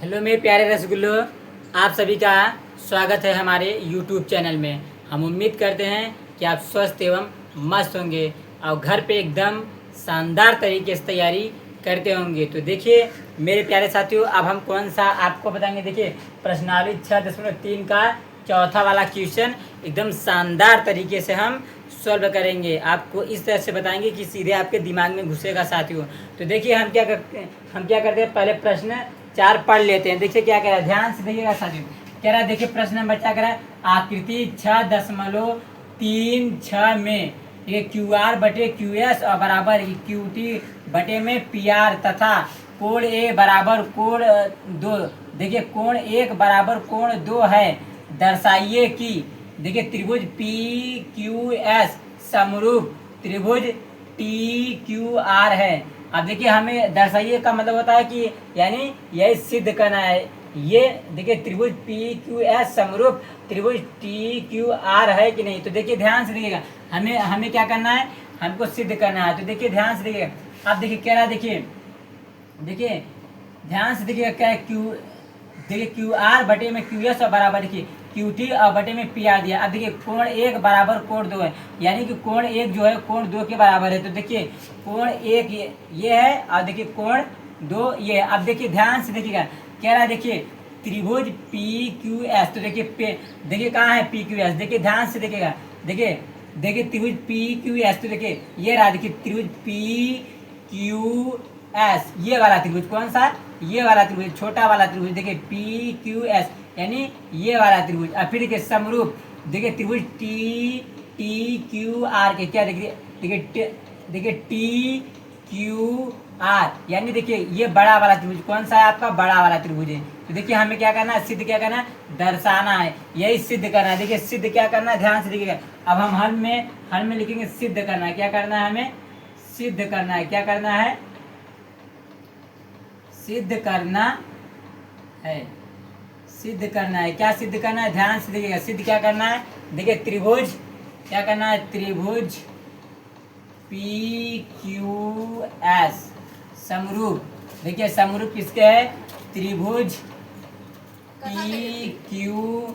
Hello मेरे प्यारे रसगुल्लो, आप सभी का स्वागत है हमारे यूट्यूब चैनल में। हम उम्मीद करते हैं कि आप स्वस्थ एवं मस्त होंगे और घर पे एकदम शानदार तरीके से तैयारी करते होंगे। तो देखिए मेरे प्यारे साथियों, अब हम कौन सा आपको बताएंगे। देखिए प्रश्नावली 6.3 का चौथा वाला क्वेश्चन एकदम शानदार तरीके से हम सॉल्व करेंगे। आपको इस तरह से बताएंगे कि सीधे आपके दिमाग में घुसेगा साथियों। तो देखिए हम क्या करते हैं, पहले प्रश्न 4 पढ़ लेते हैं। देखिए क्या कह रहा है, ध्यान से देखिएगा साथियों। कह रहा है देखिए प्रश्न नंबर 4 कह रहा है आकृति 6.36 में ये क्यू आर बटे क्यू एस और बराबर क्यू टी बटे में पी आर तथा कोण ए बराबर कोण 2। देखिए कोण 1 बराबर कोण 2 है। दर्शाइए कि देखिए त्रिभुज पी क्यू एस समरूप त्रिभुज टी क्यू आर है। अब देखिए हमें दर्शाइए का मतलब होता है कि यानी यही सिद्ध करना है। ये देखिए त्रिभुज पी क्यू एस समरूप त्रिभुज टी क्यू आर है कि नहीं। तो देखिए ध्यान से देखिएगा, हमें क्या करना है, हमको सिद्ध करना है। तो देखिए ध्यान से देखिएगा। अब देखिए कह रहा है, देखिए ध्यान से देखिएगा क्या है, देखिए क्यू आर बटे में क्यू एस और बराबर देखिए क्यू टी और बटे में पी आर दिया। अब देखिए कोण 1 बराबर कोण 2 है, यानी कि कोण 1 जो है कोण 2 के बराबर है। तो देखिए कोण 1 ये है और देखिए कोण 2 ये है। अब देखिए ध्यान से देखिएगा, कह रहा है देखिए त्रिभुज पी क्यू एस। तो देखिए कहाँ है पी क्यू एस, देखिए ध्यान से देखिएगा। देखिए त्रिभुज पी क्यू एस, तो देखिए ये रहा, देखिए त्रिभुज पी क्यू एस, ये वाला त्रिभुज कौन सा, ये वाला त्रिभुज, छोटा वाला त्रिभुज। देखिए पी क्यू एस यानी ये वाला त्रिभुज। अब फिर देखिए समरूप देखिए त्रिभुज टी क्यू आर के क्या देखिए टी क्यू आर यानी देखिए ये बड़ा वाला त्रिभुज कौन सा है, आपका बड़ा वाला त्रिभुज है। तो देखिए हमें क्या करना है, सिद्ध क्या करना है, दर्शाना है, यही सिद्ध करना है। देखिए सिद्ध क्या करना है, ध्यान से देखिएगा। अब हम हल में लिखेंगे सिद्ध करना है। क्या करना है, हमें सिद्ध करना है। क्या करना है, सिद्ध करना है। सिद्ध करना है, क्या सिद्ध करना है, ध्यान से देखिएगा। सिद्ध क्या करना है, देखिए त्रिभुज क्या करना है, त्रिभुज पी क्यू एस समरूप। देखिए समरूप किसके है, त्रिभुज टी क्यू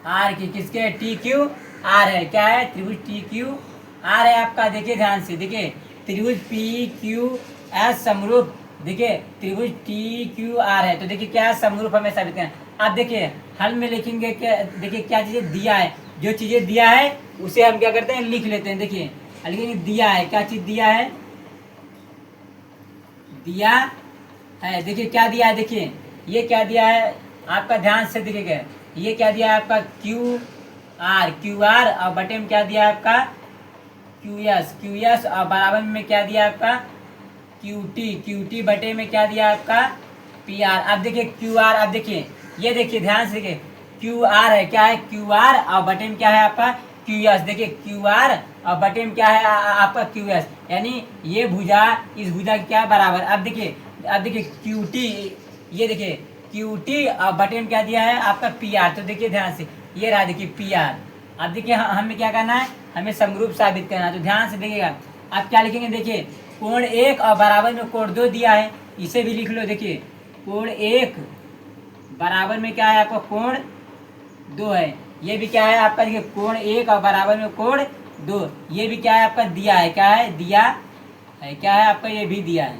आर की, किसके है, टी क्यू आर है। क्या है, त्रिभुज टी क्यू आर है आपका। देखिए ध्यान से देखिए त्रिभुज पी क्यू एस समरूप देखिए त्रिभुज टी क्यू आर है। तो देखिए क्या समरूप हमें साबित करना। अब देखिए हल में लिखेंगे क्या, देखिए क्या चीजें दिया है, जो चीजें दिया है उसे हम क्या करते हैं, लिख लेते हैं। देखिए लिखेंगे दिया है, क्या चीज दिया है, दिया है। देखिए क्या दिया है, देखिए ये क्या दिया है आपका, ध्यान से देखिएगा। ये क्या दिया है आपका क्यू आर और बटे में क्या दिया है आपका क्यू एस और बराबर में क्या दिया आपका क्यू टी बटे में क्या दिया आपका पी आर। अब देखिए क्यू आर, अब देखिए ये देखिए ध्यान से देखिए क्यू आर है, क्या है क्यू आर और बटे में क्या है आपका क्यू एस। देखिए क्यू आर और बटे में क्या है आपका क्यू एस, यानी ये भुजा इस भुजा की क्या बराबर। अब देखिए क्यू टी, ये देखिए क्यू टी और बटे में क्या दिया है आपका पी आर। तो देखिए ध्यान से ये रहा देखिए पी आर। अब देखिए हमें क्या करना है, हमें समरूप साबित करना है। तो ध्यान से देखिएगा, आप क्या लिखेंगे, देखिए कोण 1 और बराबर में कोण 2 दिया है, इसे भी लिख लो। देखिए कोण 1 बराबर में क्या है आपका कोण 2 है, ये भी क्या है आपका, देखिए कोण 1 और बराबर में कोण 2, ये भी क्या है आपका दिया है, क्या है दिया है, क्या है आपका ये भी दिया है।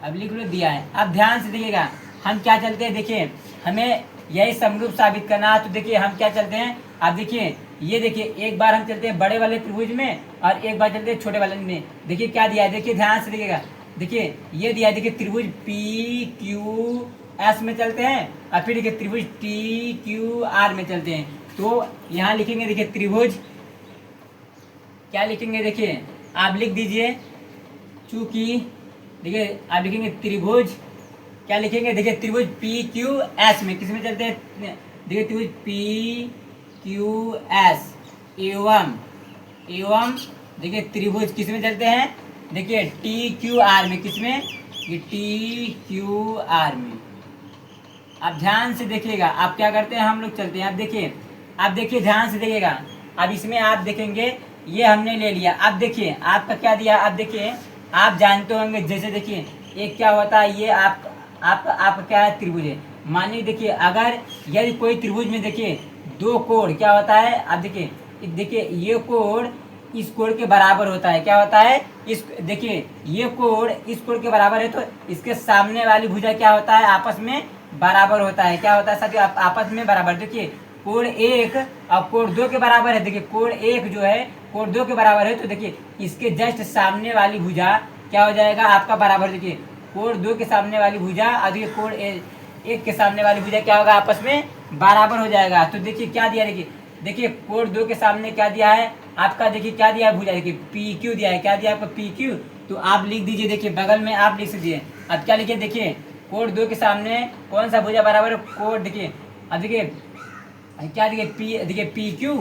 अब लिख लो दिया है। अब ध्यान से देखिएगा हम क्या चलते हैं, देखिए हमें यही समरूप साबित करना है। तो देखिए हम क्या चलते हैं, अब देखिए ये देखिए एक बार हम चलते हैं बड़े वाले त्रिभुज में और एक बार चलते हैं छोटे वाले में। देखिए क्या दिया है, देखिए ध्यान से देखिएगा। देखिए ये दिया है, देखिए त्रिभुज पी क्यू एस में चलते हैं और फिर देखिए त्रिभुज टी क्यू आर में चलते हैं। तो यहाँ लिखेंगे देखिए त्रिभुज, क्या लिखेंगे, देखिए आप लिख दीजिए, चूंकि देखिए आप लिखेंगे त्रिभुज, क्या लिखेंगे, देखिए त्रिभुज पी क्यू एस में किस में चलते हैं, देखिए त्रिभुज पी क्यू एस एवं देखिए त्रिभुज किस में चलते हैं, देखिए टी क्यू आर में, किस में, ये टी क्यू आर में। अब ध्यान से देखिएगा, आप क्या करते हैं, हम लोग चलते हैं। अब देखिए ध्यान से देखिएगा। अब इसमें आप देखेंगे ये हमने ले लिया। अब देखिए आपका क्या दिया, अब देखिए आप जानते होंगे, जैसे देखिए एक क्या होता है, ये आपका क्या है, त्रिभुज है। मानिए देखिए अगर यदि कोई त्रिभुज में देखिए दो कोण क्या होता है, अब देखिए ये कोण इस कोण के बराबर होता है, क्या होता है, इस देखिए ये कोण इस कोण के बराबर है, तो इसके सामने वाली भुजा क्या होता है, आपस में बराबर होता है, क्या होता है साथियों, आपस में बराबर। देखिए कोण एक और कोण दो के बराबर है, देखिए कोण एक जो है कोण दो के बराबर है, तो देखिए इसके जस्ट सामने वाली भुजा क्या हो जाएगा आपका बराबर। देखिए कोण दो के सामने वाली भुजा और देखिए कोण एक के सामने वाली भुजा क्या होगा, आपस में बराबर हो जाएगा। तो देखिए क्या दिया, देखिए कोण दो के सामने क्या दिया है आपका, देखिए क्या दिया है भुजा, देखिए पी क्यू दिया है, क्या दिया आपका पी क्यू। तो आप लिख दीजिए, देखिए बगल में आप लिख दीजिए। अब क्या लिखिए, देखिए कोण दो के सामने कौन सा भुजा बराबर है, कोण, देखिए अब देखिए क्या देखिए पी, देखिए पी क्यू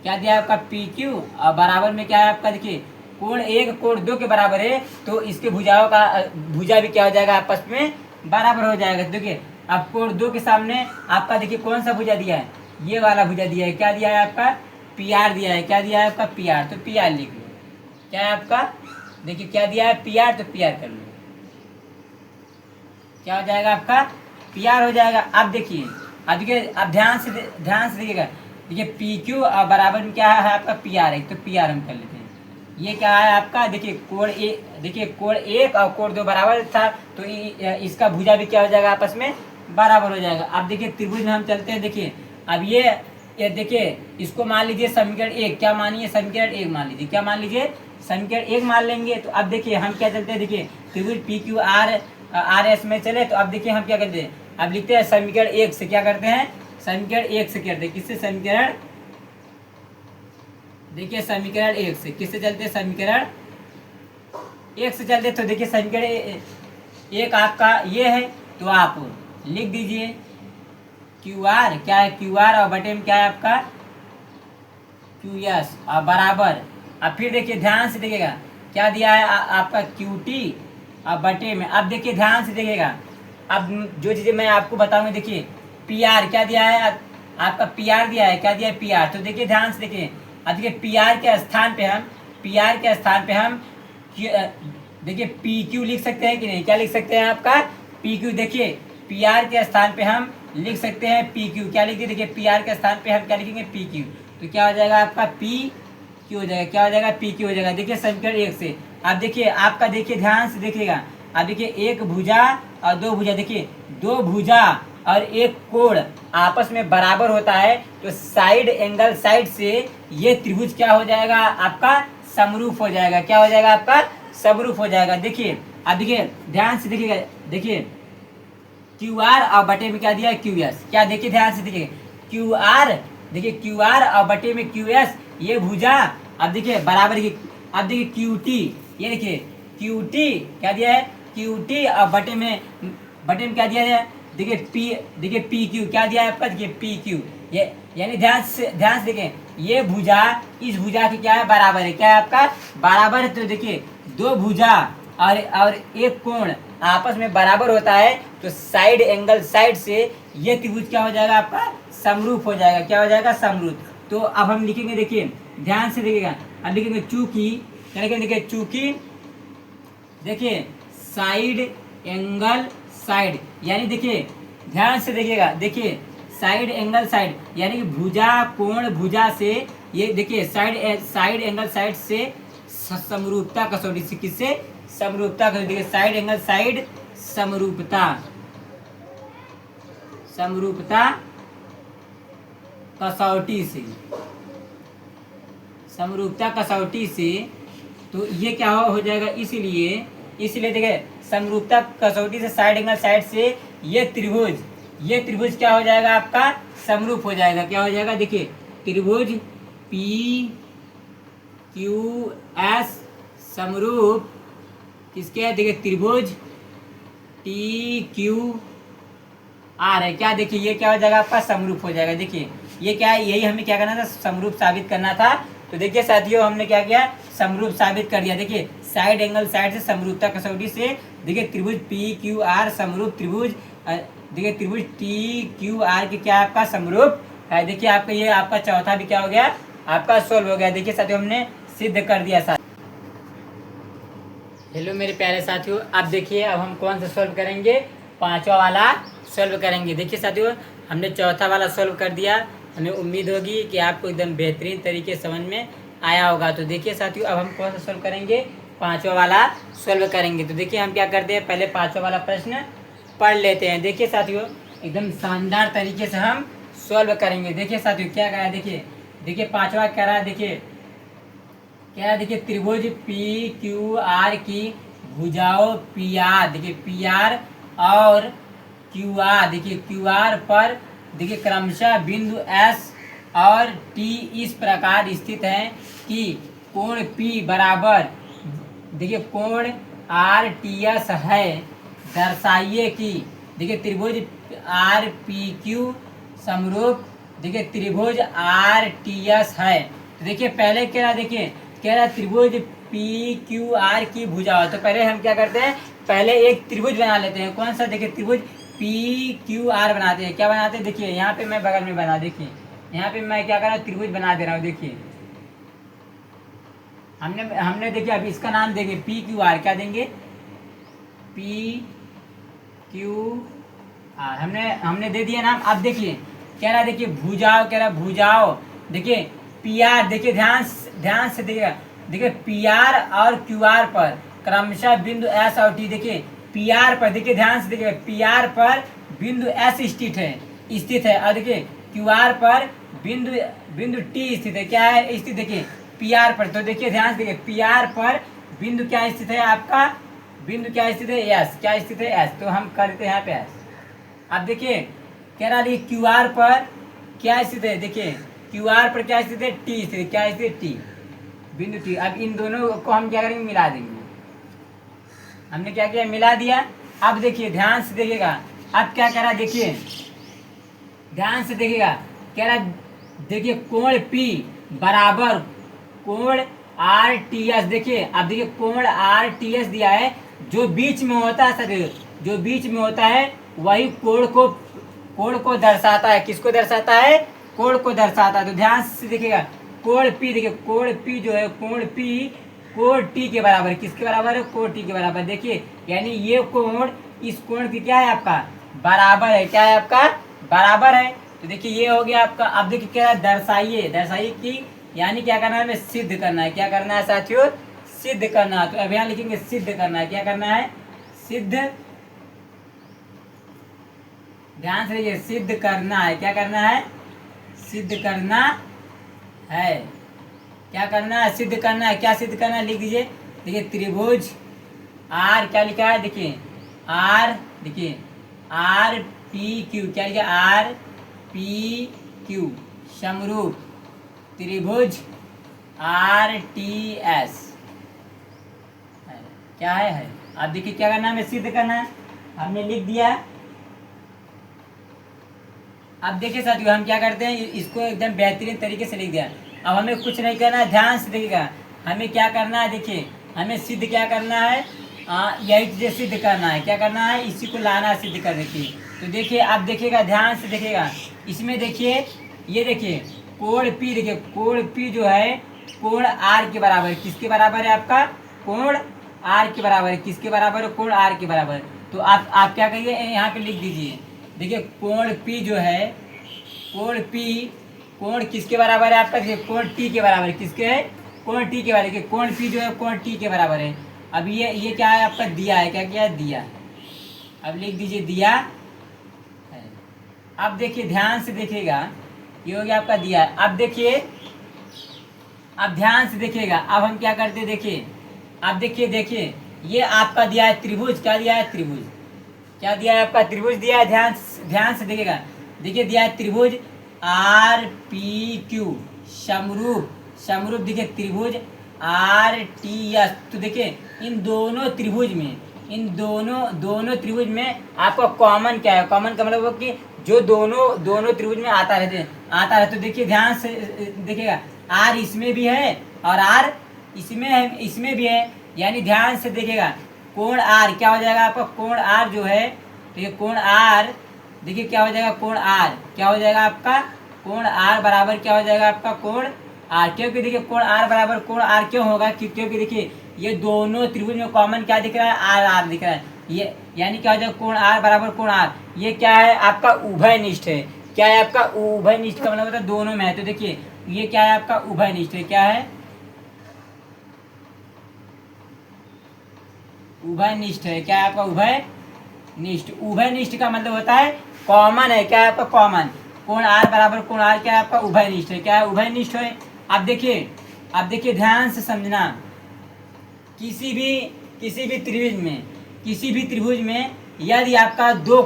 क्या दिया है आपका पी क्यू, और बराबर में क्या है आपका, देखिए कोण एक कोण दो के बराबर है, तो इसके भुजाओं का भुजा भी क्या हो जाएगा, आपस में बराबर हो जाएगा। देखिए अब कोण दो के सामने आपका देखिए कौन सा भुजा दिया है, ये वाला भुजा दिया है, क्या दिया है आपका पी आर दिया है, क्या दिया है आपका पी आर, तो पी आर लिख लो। क्या है आपका, देखिए क्या दिया है पी आर, तो पी आर कर लो, क्या हो जाएगा आपका पी आर हो जाएगा। अब देखिए अब देखिए अब ध्यान से देखिएगा, देखिए पी क्यू और बराबर में क्या है आपका पी आर है, तो पी आर हम कर लेते हैं। ये क्या है आपका, देखिए कोण एक, देखिए कोण एक और कोण दो बराबर था, तो इसका भुजा भी क्या हो जाएगा, आपस में बराबर हो जाएगा। अब देखिए त्रिभुज में हम चलते हैं, देखिए अब ये देखिए इसको मान लीजिए समीकरण एक, क्या मानिए समीकरण एक मान लीजिए, क्या मान लीजिए समीकरण एक मान लेंगे। तो अब देखिए हम क्या चलते हैं, देखिए त्रिभुज पी क्यू आर एस में चले, तो अब देखिए हम क्या करते हैं, अब लिखते हैं समीकरण एक से, क्या करते हैं समीकरण एक से करते हैं, किससे समीकरण, देखिए समीकरण एक से, किससे चलते हैं समीकरण एक से चलते। तो देखिए समीकरण एक आपका ये है, तो आप लिख दीजिए क्यू आर, क्या है क्यू आर और बटे में क्या है आपका क्यू एस और बराबर। अब फिर देखिए ध्यान से देखिएगा क्या दिया है आपका क्यू टी और बटे में। अब देखिए ध्यान से देखिएगा, अब जो चीज़ें मैं आपको बताऊंगा, देखिए पी आर क्या दिया है आपका, पी आर दिया है, क्या दिया है पी आर। तो देखिए ध्यान से देखिए, अब देखिए पी आर के स्थान पे हम देखिए पी क्यू लिख सकते हैं कि नहीं, क्या लिख सकते हैं आपका पी क्यू। देखिए पी आर के स्थान पे हम लिख सकते हैं पी क्यू, क्या लिखिए, देखिए पी आर के स्थान पे हम क्या लिखेंगे पी क्यू, तो क्या हो जाएगा आपका पी क्यू हो जाएगा, क्या हो जाएगा पी क्यू हो जाएगा। देखिए समीकरण एक से अब देखिए आपका, देखिए ध्यान से देखिएगा, अब देखिए एक भुजा और दो भुजा, देखिए दो भुजा और एक कोण आपस में बराबर होता है, तो साइड एंगल साइड से ये त्रिभुज क्या हो जाएगा आपका समरूप हो जाएगा, क्या हो जाएगा आपका समरूप हो जाएगा। देखिए अब देखिए ध्यान से देखिएगा, देखिए क्यू आर और बटे में क्या दिया है क्यू एस, क्या देखिए ध्यान से देखिए क्यू आर, देखिए क्यू आर और बटे में क्यू एस, ये भुजा अब देखिए बराबर की। अब देखिए क्यू टी, ये देखिए क्यू टी क्या दिया है क्यू टी और बटे में क्या दिया है, देखिए पी, देखिए पी क्यू क्या दिया है आपका, देखिए पी क्यू, ये यानी ध्यान से देखें, ये भुजा इस भुजा की क्या है बराबर है, क्या है आपका बराबर है। तो देखिए दो भुजा और एक कोण आपस में बराबर होता है, तो साइड एंगल साइड से ये त्रिभुज क्या हो जाएगा आपका समरूप हो जाएगा, क्या हो जाएगा समरूप। तो अब हम लिखेंगे, देखिए ध्यान से देखिएगा, अब लिखेंगे चूंकि, क्या लिखेंगे, देखिए चूंकि, देखिए साइड एंगल साइड, यानी देखिए ध्यान से देखिएगा, देखिए साइड एंगल साइड यानी कि भुजा कोण भुजा से, ये देखिए साइड एंगल साइड से समरूपता कसौटी से, किससे समरूपता कसौटी, देखिए साइड एंगल साइड समरूपता कसौटी से, समरूपता कसौटी से, तो ये क्या हो जाएगा, इसीलिए देखिए समरूपता कसौटी से साइड एंगल साइड से ये त्रिभुज क्या हो जाएगा आपका समरूप हो जाएगा, क्या हो जाएगा, देखिए त्रिभुज पी क्यू एस समरूप किसके है, देखिए त्रिभुज टी क्यू आर है, क्या देखिए ये क्या हो जाएगा आपका समरूप हो जाएगा। देखिए ये क्या है, यही हमें क्या करना था, समरूप साबित करना था। तो देखिए साथियों हमने क्या किया, समरूप साबित कर दिया। देखिए साइड एंगल साइड से समरूपता कसौटी से, देखिए त्रिभुज पी क्यू आर समरूप त्रिभुज, देखिए त्रिभुज टी क्यू आर के क्या आपका समरूप है। देखिए आपका ये आपका चौथा भी क्या हो गया आपका सोल्व हो गया। देखिए साथियों हमने सिद्ध कर दिया। हेलो मेरे प्यारे साथियों, अब देखिए अब हम कौन सा सोल्व करेंगे, पांचवा वाला सॉल्व करेंगे। देखिए साथियों, हमने चौथा वाला सॉल्व कर दिया। हमें उम्मीद होगी कि आपको एकदम बेहतरीन तरीके से समझ में आया होगा। तो देखिए साथियों, अब हम कौन सा सॉल्व करेंगे, पांचवा वाला सॉल्व करेंगे। तो देखिए हम क्या करते हैं, पहले पांचवा वाला प्रश्न पढ़ लेते हैं। देखिए साथियों, एकदम शानदार तरीके से हम सॉल्व करेंगे। देखिए साथियों क्या कह रहा है, देखिए देखिए पांचवा कह रहा है, देखिए क्या है, देखिए त्रिभुज पी क्यू आर की भुजाओं पी आर, देखिए पी आर और क्यू आर, देखिए क्यू आर पर देखिए क्रमशः बिंदु एस और टी इस प्रकार स्थित है कि कोण पी बराबर, देखिए कोण आर टी एस है। दर्शाइए कि देखिए त्रिभुज आर पी क्यू समरूप देखिए त्रिभुज आर टी एस है। तो देखिए पहले कह रहा, देखिए कह रहा त्रिभुज पी क्यू आर की भुजा। तो पहले हम क्या करते हैं, पहले एक त्रिभुज बना लेते हैं। कौन सा, देखिए त्रिभुज पी क्यू आर बनाते हैं। क्या बनाते हैं, देखिए यहाँ पे मैं बगल में बना, देखिए यहाँ पे मैं क्या कर रहा हूँ, त्रिभुज बना दे रहा हूँ। देखिए हमने हमने देखिए अब इसका नाम देंगे पी क्यू आर, क्या देंगे, पी क्यू आर हमने हमने दे दिया नाम। अब देखिए कह रहा, देखिए भुजाओ, कह रहा भुजाओ, देखिए पी आर, देखिए ध्यान से देखिएगा, देखिए पी आर और क्यू आर पर क्रमशः बिंदु एस और टी, देखिए पी आर पर, देखिए ध्यान से देखिए पी आर पर बिंदु एस स्थित है और देखिए क्यू आर पर बिंदु बिंदु टी स्थित है। क्या है स्थित, देखिए पी आर पर। तो देखिए ध्यान से देखिए पी आर पर बिंदु क्या स्थित है आपका, बिंदु क्या स्थित है, एस, क्या स्थित है, एस। तो हम करते हैं यहाँ पे एस। अब देखिए कह रहा है क्यू आर पर क्या स्थित है, देखिए क्यू आर पर क्या स्थित है, टी स्थित है, क्या स्थित है, टी, बिंदु टी। अब इन दोनों को हम क्या करेंगे, मिला देंगे। हमने क्या किया, मिला दिया। अब देखिए ध्यान से देखिएगा, अब क्या कह रहा, देखिए ध्यान से देखिएगा, कह रहा देखिए कोण P बराबर कोण आर टी एस। देखिए अब देखिए कोण आर टी एस दिया है, जो बीच में होता है सर, जो बीच में होता है वही कोण को दर्शाता है। किसको दर्शाता है, कोण को दर्शाता है। तो ध्यान से देखिएगा कोण P, देखिए कोण P जो है, कोण P कोण T के बराबर, किसके बराबर है, कोण T के बराबर। देखिए यानी ये कोण इस कोण की क्या है आपका, बराबर है। क्या है आपका, बराबर है। तो देखिए ये हो गया आपका। अब देखिए क्या है, दर्शाइए, दर्शाइए कि यानी क्या करना है, हमें सिद्ध करना है। क्या करना है साथियों, सिद्ध करना है। तो अब यहाँ लिखेंगे सिद्ध करना है। क्या करना है, सिद्ध, ध्यान से देखिए सिद्ध करना है। क्या करना है, सिद्ध करना है। क्या करना है, सिद्ध करना है। क्या सिद्ध करना है, लिख दीजिए। देखिए त्रिभुज आर, क्या लिखा है, देखिए आर, देखिए आर पी क्यू, क्या लिखा, आर पी क्यू समरूप त्रिभुज आर टी एस क्या है। अब देखिए क्या करना है, हमें सिद्ध करना है। हमने लिख दिया। अब देखिए साथियों हम क्या करते हैं, इसको एकदम बेहतरीन तरीके से लिख दिया। अब हमें कुछ नहीं करना है, ध्यान से देखिएगा। हमें क्या करना है, देखिए हमें सिद्ध क्या करना है, यही चीज़ें सिद्ध करना है। क्या करना है, इसी को लाना है सिद्ध करने की। तो देखिए अब देखिएगा, ध्यान से देखिएगा, इसमें देखिए ये देखिए कोण P, देखिए कोण P जो है कोण R के बराबर है। किसके बराबर है आपका, कोण R के बराबर है। किसके बराबर है, कोण R के बराबर। तो आप क्या करिए, यहाँ पे लिख दीजिए। देखिए कोण P जो है, कोण P, कोण किसके बराबर है आपका, देखिए कोण T के बराबर है। किसके है, कोण T के बराबर। देखिए कोण P जो है कोण T के बराबर है। अब ये क्या है आपका, दिया है। क्या क्या है, दिया। अब लिख दीजिए दिया है। अब देखिए ध्यान से देखिएगा, ये हो गया आपका दिया। अब देखिए, अब ध्यान से देखिएगा, अब हम क्या करते हैं, देखिए अब देखिए, देखिए ये आपका दिया है त्रिभुज। क्या दिया है, त्रिभुज। क्या दिया है आपका, त्रिभुज दिया है। ध्यान से देखिएगा, देखिए दिया है त्रिभुज आर पी क्यू समरूप, समरूप देखिए त्रिभुज आर टी एस। तो देखिए इन दोनों त्रिभुज में, इन दोनों त्रिभुज में आपका कॉमन क्या है, कॉमन का मतलब कि जो दोनों त्रिभुज में आता रहता है। तो देखिए ध्यान से देखिएगा, आर इसमें भी है और आर इसमें भी है। यानी ध्यान से देखिएगा, कोण आर क्या हो जाएगा आपका, कोण आर जो है, देखिए कोण आर, देखिए क्या हो जाएगा, कोण आर क्या हो जाएगा आपका, कोण आर बराबर क्या हो जाएगा आपका, कोण आर। क्योंकि देखिए कोण आर बराबर कोण आर क्यों होगा, क्योंकि देखिए ये दोनों त्रिभुज में कॉमन क्या दिख रहा है, आर आर दिख रहा है। ये यानी क्या हो जाएगा, कोण आर बराबर कोण आर, ये क्या है आपका उभयनिष्ठ है। क्या है आपका उभयनिष्ठ का मतलब होता है दोनों में है। तो देखिए ये क्या है आपका उभयनिष्ठ है, क्या है उभयनिष्ठ है, क्या है आपका उभयनिष्ठ। उभयनिष्ठ का मतलब होता है कॉमन है, क्या है आपका कॉमन। कोण आर बराबर कोण आर क्या है आपका उभयनिष्ठ है, क्या है उभयनिष्ठ है। अब देखिए ध्यान से समझना, किसी भी किसी भी त्रिभुज में यदि आपका दो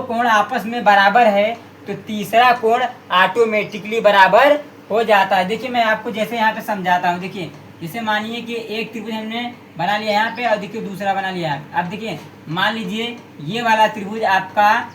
कोण आपस में बराबर है तो तीसरा कोण ऑटोमेटिकली बराबर हो जाता है। देखिए मैं आपको जैसे यहाँ पे समझाता हूँ। देखिए जैसे मानिए कि एक त्रिभुज हमने बना लिया यहाँ पे और देखिए दूसरा बना लिया। अब देखिए मान लीजिए ये वाला त्रिभुज आपका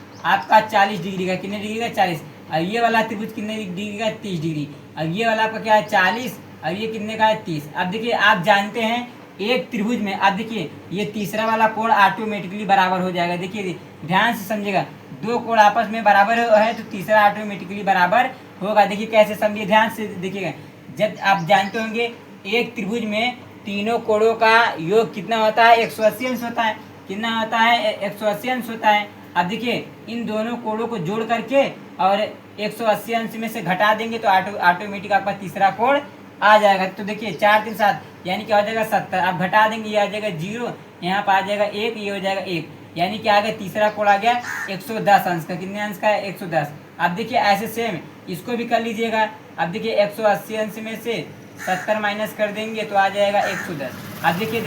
40 डिग्री का, कितने डिग्री का 40, और ये वाला त्रिभुज कितने डिग्री का 30 डिग्री, और ये वाला आपका क्या है 40, और ये कितने का है 30। अब देखिए आप जानते हैं एक त्रिभुज में, अब देखिए ये तीसरा वाला कोण ऑटोमेटिकली बराबर हो जाएगा। देखिए ध्यान से समझिएगा, दो कोण आपस में बराबर है तो तीसरा ऑटोमेटिकली बराबर होगा। देखिए कैसे समझिए, ध्यान से देखिएगा। जब आप जानते होंगे एक त्रिभुज में तीनों कोणों का योग कितना होता है 180 अंश होता है। कितना होता है 180 अंश होता है। अब देखिए इन दोनों कोणों को जोड़ करके और 180 अंश में से घटा देंगे तो ऑटोमेटिक आपका तीसरा कोण आ जाएगा। तो देखिए 4 3 7 यानी क्या हो जाएगा 70। आप घटा देंगे, ये आ जाएगा 0, यहाँ पर आ जाएगा 1, ये हो जाएगा 1, यानी कि आ गया तीसरा कोण आ गया 110 अंश का। कितने अंश का है 110। अब देखिए ऐसे सेम इसको भी कर लीजिएगा। अब देखिए 180 अंश में से 70 माइनस कर देंगे तो आ जाएगा 110। अब देखिए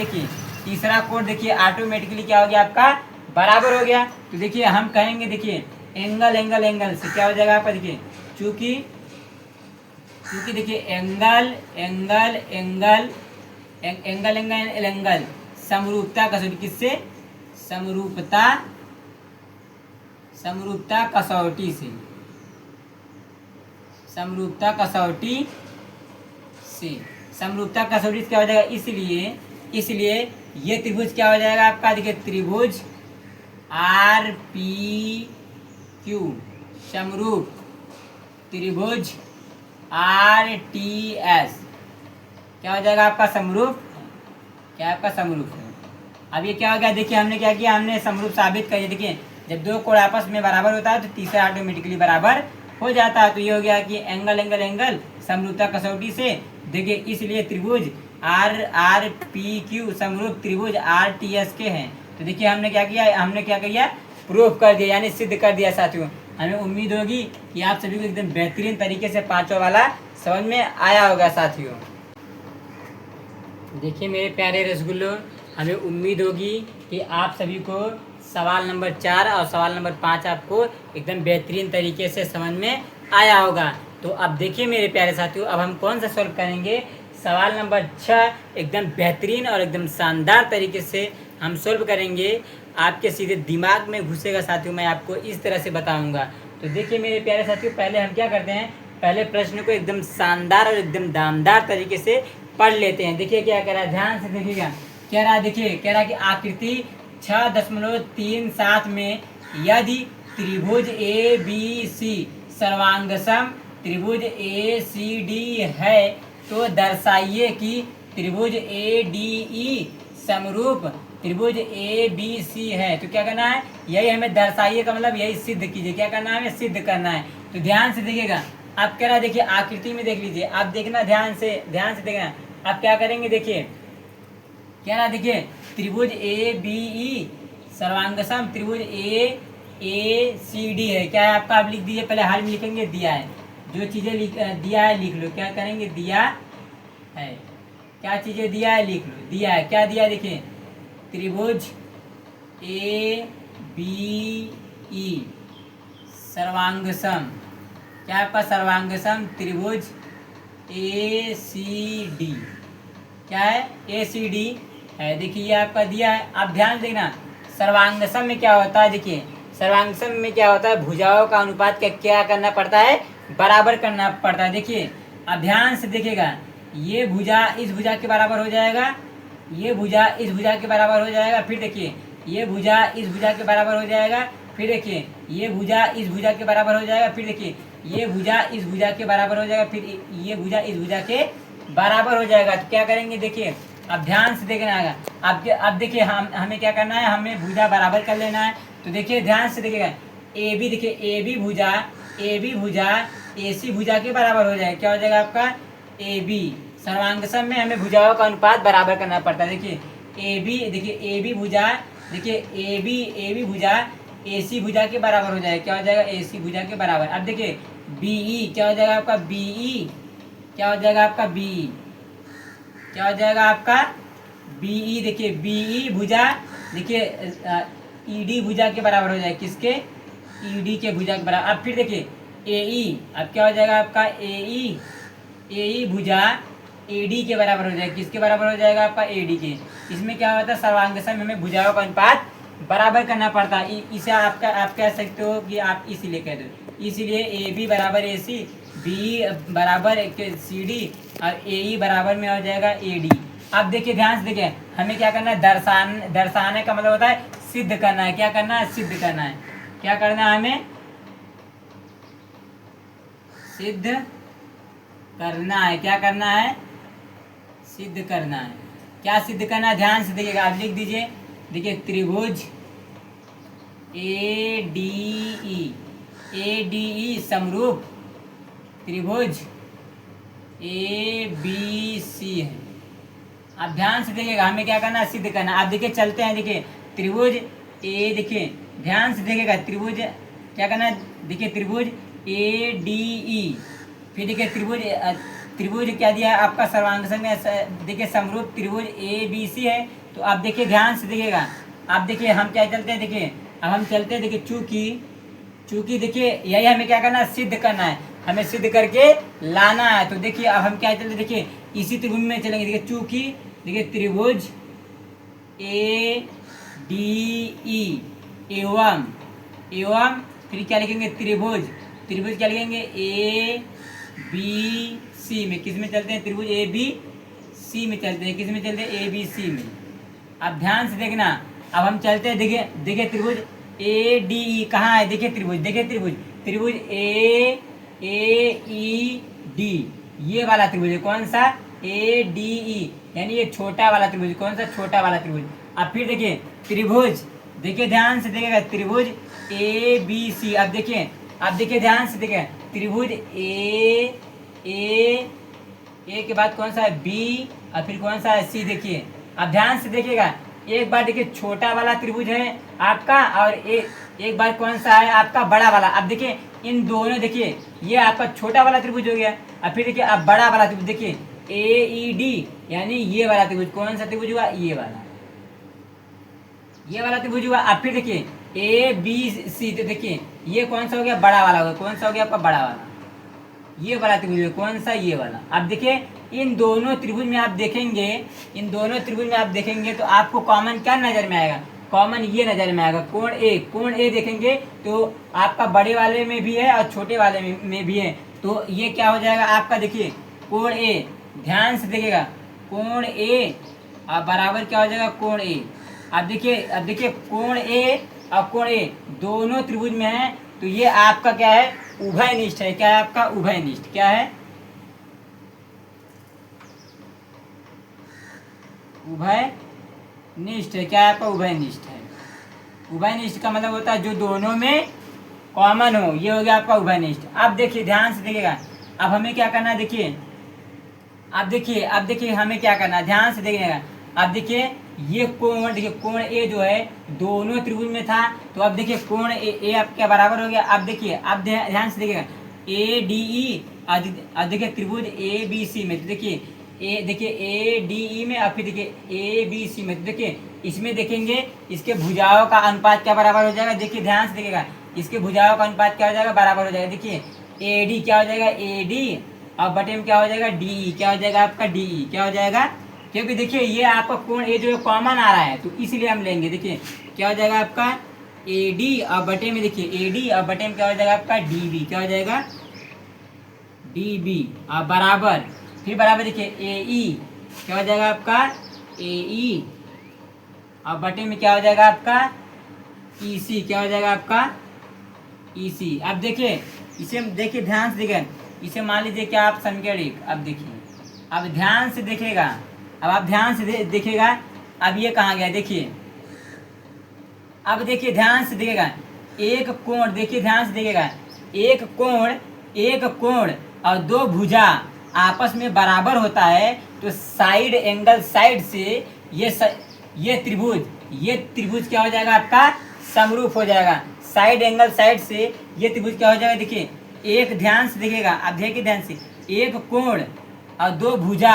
तीसरा कोण देखिए ऑटोमेटिकली क्या हो गया आपका बराबर हो गया। तो देखिए हम कहेंगे, देखिए एंगल से क्या हो जाएगा आपका, देखिए चूंकि देखिए एंगल समरूपता कसौटी, किससे समरूपता कसौटी से समरूपता कसौटी से क्या हो जाएगा, इसलिए ये त्रिभुज क्या हो जाएगा आपका, देखिए त्रिभुज आर पी क्यू समरूप त्रिभुज आर टी एस क्या हो जाएगा आपका समरूप, क्या आपका समरूप है। अब ये क्या हो गया, देखिए हमने क्या किया, हमने समरूप साबित कर दिया। देखिए जब दो कोण आपस में बराबर होता है तो तीसरा ऑटोमेटिकली बराबर हो जाता है। तो ये हो गया कि एंगल समरूपता कसौटी से, देखिए इसलिए त्रिभुज आर पी क्यू समरूप त्रिभुज आर टी एस के हैं। तो देखिए हमने क्या किया, प्रूफ कर दिया, यानी सिद्ध कर दिया साथियों। हमें उम्मीद होगी कि आप सभी को एकदम बेहतरीन तरीके से पांचवा वाला समझ में आया होगा साथियों। देखिए मेरे प्यारे रसगुल्लों, हमें उम्मीद होगी कि आप सभी को सवाल नंबर 4 और सवाल नंबर 5 आपको एकदम बेहतरीन तरीके से समझ में आया होगा। तो अब देखिए मेरे प्यारे साथियों, अब हम कौन सा सॉल्व करेंगे, सवाल नंबर 6 एकदम बेहतरीन और एकदम शानदार तरीके से हम सॉल्व करेंगे। आपके सीधे दिमाग में घुसेगा साथियों, मैं आपको इस तरह से बताऊंगा। तो देखिए मेरे प्यारे साथियों, पहले हम क्या करते हैं, पहले प्रश्न को एकदम शानदार और एकदम दामदार तरीके से पढ़ लेते हैं। देखिए क्या कह रहा है, ध्यान से देखिएगा। कह रहा है, देखिए कह रहा है कि आकृति 6.37 में यदि त्रिभुज ए बी सी सर्वांगसम त्रिभुज ए सी डी है तो दर्शाइए कि त्रिभुज ए डी ई समरूप त्रिभुज ए बी सी है। तो क्या करना है, यही हमें दर्शाइए का मतलब यही सिद्ध कीजिए। क्या करना है, हमें सिद्ध करना है। तो ध्यान से देखिएगा, अब कह रहा है, देखिए आकृति में देख लीजिए, आप देखना ध्यान से देखना। आप क्या करेंगे, देखिए क्या रहा, देखिए त्रिभुज ए बी ई सर्वांगसम त्रिभुज ए सी डी है। क्या है आपका, आप लिख दीजिए, पहले हाल में लिखेंगे दिया है, जो चीजें दिया है लिख लो। क्या करेंगे, दिया है, क्या चीजें दिया है लिख लो। दिया है, क्या दिया है, देखिए त्रिभुज ए बी ई सर्वांगसम, क्या आपका सर्वांगसम त्रिभुज ए सी डी, क्या है ए सी डी है। देखिए ये आपका दिया है। आप ध्यान देखना, सर्वांगसम में क्या होता है, देखिए सर्वांगसम में क्या होता है, भुजाओं का अनुपात क्या करना पड़ता है, बराबर करना पड़ता है। देखिए अब ध्यान से देखिएगा, ये भुजा इस भुजा के बराबर हो जाएगा, ये भुजा इस भुजा के बराबर हो जाएगा, फिर देखिए ये भुजा इस भुजा के बराबर हो जाएगा, फिर देखिए ये भुजा इस भुजा के बराबर हो जाएगा, फिर देखिए ये भुजा इस भुजा के बराबर हो जाएगा, फिर ये भुजा इस भुजा के बराबर हो जाएगा। तो क्या करेंगे, देखिए अब ध्यान से देखना है। अब देखिए हम हमें क्या करना है, हमें भुजा बराबर कर लेना है। तो देखिए ध्यान से देखिएगा, ए बी, देखिए ए बी भुजा ए सी भुजा के बराबर हो जाएगा। क्या हो जाएगा आपका, ए बी। सर्वांग सम में हमें भुजाओं का अनुपात बराबर करना पड़ता है। देखिए ए बी, देखिए ए बी भुजा, देखिए ए बी भुजा ए सी भुजा के बराबर हो जाएगा। क्या हो जाएगा, ए सी भुजा के बराबर। अब देखिए बी ई क्या हो जाएगा आपका, बी ई क्या हो जाएगा आपका, बी ई क्या हो जाएगा आपका, बी ई। देखिए बी ई भुजा, देखिए ई डी भुजा के बराबर हो जाएगा। किसके, ई डी के भुजा के बराबर। अब फिर देखिए ए ई, अब क्या हो जाएगा आपका, ए ई भुजा ए डी के बराबर हो जाएगा। किसके बराबर हो जाएगा आपका, ए डी के। इसमें क्या होता है, सर्वांग सम में हमें भुजाओं का अनुपात बराबर करना पड़ता है। इसे आप कह सकते हो कि आप इसीलिए कह दो, इसीलिए ए बी बराबर ए सी, बी बराबर सी डी और ए ई बराबर में हो जाएगा ए डी। अब देखिए ध्यान से देखिए, हमें क्या करना है, दर्शाने का मतलब होता है सिद्ध करना है। क्या करना है, सिद्ध करना है। क्या करना है, हमें सिद्ध करना है। क्या करना है, सिद्ध करना है। क्या सिद्ध करना है, ध्यान से देखिएगा। आप लिख दीजिए, देखिए त्रिभुज ए डी ई समरूप त्रिभुज ए बी सी है। आप ध्यान से देखिएगा, हमें क्या करना है, सिद्ध करना। आप देखिए चलते हैं, देखिए त्रिभुज ए, देखिए ध्यान से देखिएगा, त्रिभुज क्या करना है, देखिए त्रिभुज ए डी ई, फिर देखिए त्रिभुज क्या दिया है आपका, सर्वांग सम में देखिए समरूप त्रिभुज ए बी सी है। तो आप देखिए ध्यान से देखिएगा, आप देखिए हम क्या चलते हैं, देखिए अब हम चलते हैं, देखिए चूंकि देखिए यही हमें क्या करना है, सिद्ध करना है, हमें सिद्ध करके लाना है। तो देखिए अब हम क्या चलते, देखिए इसी त्रिभुज में चलेंगे। देखिए चूंकि देखिए त्रिभुज ए डी ई एवं फिर क्या लिखेंगे, त्रिभुज क्या लिखेंगे, ए बी सी में। किस में चलते हैं, त्रिभुज ए बी सी में चलते हैं। किस में चलते हैं, ए बी सी में। अब ध्यान से देखना, अब हम चलते हैं, देखिए त्रिभुज ए डी ई कहाँ है, देखिए त्रिभुज ए ई डी, ये वाला त्रिभुज है। कौन सा, ए डी ई, यानी ये छोटा वाला त्रिभुज। कौन सा, छोटा वाला त्रिभुज। अब फिर देखिए त्रिभुज, देखिए ध्यान से देखिएगा, त्रिभुज ए बी सी। अब देखिए ध्यान से देखिए, त्रिभुज ए के बाद कौन सा है, बी, और फिर कौन सा है, सी। देखिए अब ध्यान से देखिएगा, एक बार देखिए छोटा वाला त्रिभुज है आपका, और एक बार कौन सा है आपका, बड़ा वाला। अब देखिए इन दोनों, देखिए ये आपका छोटा वाला त्रिभुज हो गया। अब फिर देखिए अब बड़ा वाला त्रिभुज, देखिए ए ई डी, यानी ये वाला त्रिभुज। कौन सा त्रिभुज हुआ, ये वाला त्रिभुज हुआ। अब फिर देखिए ए बी सी, तो देखिए ये कौन सा हो गया, बड़ा वाला हो गया। कौन सा हो गया आपका, बड़ा वाला, ये वाला त्रिभुज है। कौन सा, ये वाला। अब देखिए इन दोनों त्रिभुज में आप देखेंगे, तो आपको कॉमन क्या नजर में आएगा, कॉमन ये नजर में आएगा, कोण ए देखेंगे तो आपका बड़े वाले में भी है और छोटे वाले में भी है। तो ये क्या हो जाएगा आपका, देखिए कोण ए, ध्यान से देखिएगा, कोण ए बराबर क्या हो जाएगा, कोण ए। अब देखिए कोण ए और कोण ए दोनों त्रिभुज में है, तो ये आपका क्या है, उभयनिष्ठ है। क्या है आपका, उभयनिष्ठ। क्या है, उभयनिष्ठ है। क्या है आपका, उभयनिष्ठ है। उभयनिष्ठ का मतलब होता है जो दोनों में कॉमन हो, ये हो गया आपका उभयनिष्ठ। अब देखिए ध्यान से देखिएगा, अब हमें क्या करना है, देखिए अब देखिए हमें क्या करना है, ध्यान से देखिएगा। अब देखिए ये कोण, देखिए कोण ए जो है दोनों त्रिभुज में था, तो अब देखिए कोण ए अब क्या बराबर हो गया। अब देखिए, अब ध्यान से देखिएगा, ए डी ई, अब देखिए त्रिभुज ए बी सी में, तो देखिए ए डी ई में, और फिर देखिए ए बी सी में, तो देखिए इसमें देखेंगे इसके भुजाओं का अनुपात क्या बराबर हो जाएगा। देखिए ध्यान से देखिएगा, इसके भुजाओं का अनुपात क्या हो जाएगा, बराबर हो जाएगा। देखिए ए डी क्या हो जाएगा, ए डी, और बटे में क्या हो जाएगा, डी ई। क्या हो जाएगा आपका, डी ई। क्या हो जाएगा, क्योंकि देखिए ये आपका कोण ए जो है कॉमन आ रहा है, तो इसलिए हम लेंगे। देखिए क्या हो जाएगा आपका, ए डी, और बटे में देखिए ए डी, और बटे में क्या हो जाएगा आपका, डी बी। क्या हो जाएगा, डी बी, और बराबर, फिर बराबर देखिए ए ई, क्या हो जाएगा आपका, ए ई, और बटे में क्या हो जाएगा आपका, ई सी। क्या हो जाएगा आपका, ई सी। अब देखिए इसे देखिए ध्यान से देखिए, इसे मान लीजिए क्या आप समीकरण एक। अब देखिए, अब ध्यान से देखिएगा, अब आप ध्यान से देखिएगा, अब ये कहाँ गया देखिए, अब देखिए ध्यान से देखिएगा, एक कोण, देखिए ध्यान से देखिएगा, एक कोण और दो भुजा आपस में बराबर होता है तो साइड एंगल साइड से ये त्रिभुज क्या हो जाएगा आपका, समरूप हो जाएगा। साइड एंगल साइड से ये त्रिभुज क्या हो जाएगा, देखिए एक, ध्यान से देखिएगा, अब देखिए ध्यान से, एक कोण और दो भुजा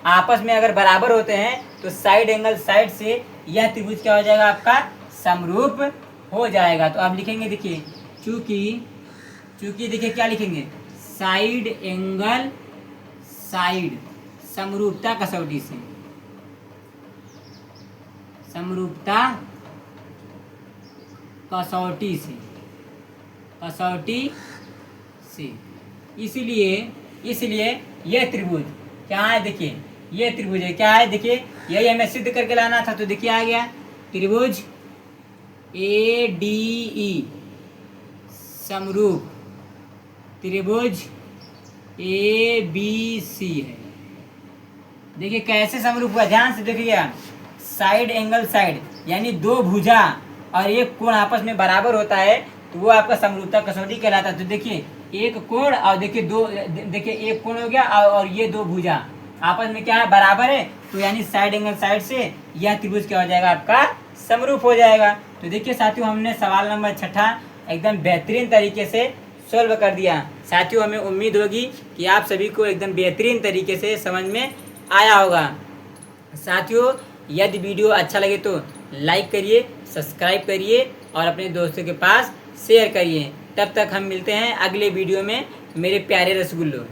आपस में अगर बराबर होते हैं तो साइड एंगल साइड से यह त्रिभुज क्या हो जाएगा आपका, समरूप हो जाएगा। तो आप लिखेंगे देखिए, चूंकि देखिए क्या लिखेंगे, साइड एंगल साइड, समरूपता कसौटी से, समरूपता कसौटी से, इसलिए यह त्रिभुज क्या है, देखिए यह त्रिभुज है, क्या है देखिए, यही हमें सिद्ध करके लाना था। तो देखिए आ गया त्रिभुज ADE समरूप त्रिभुज ABC है। देखिए कैसे समरूप हुआ, ध्यान से देखिएगा, साइड एंगल साइड यानी दो भुजा और एक कोण आपस में बराबर होता है तो वो आपका समरूपता कसौटी कहलाता है। तो देखिए एक कोण और देखिए दो, देखिए एक कोण हो गया और ये दो भुजा आपस में क्या है, बराबर है, तो यानी साइड एंगल साइड से यह त्रिभुज क्या हो जाएगा आपका, समरूप हो जाएगा। तो देखिए साथियों, हमने सवाल नंबर 6 एकदम बेहतरीन तरीके से सोल्व कर दिया। साथियों, हमें उम्मीद होगी कि आप सभी को एकदम बेहतरीन तरीके से समझ में आया होगा। साथियों, यदि वीडियो अच्छा लगे तो लाइक करिए, सब्सक्राइब करिए और अपने दोस्तों के पास शेयर करिए। तब तक हम मिलते हैं अगले वीडियो में मेरे प्यारे रसगुल्लों।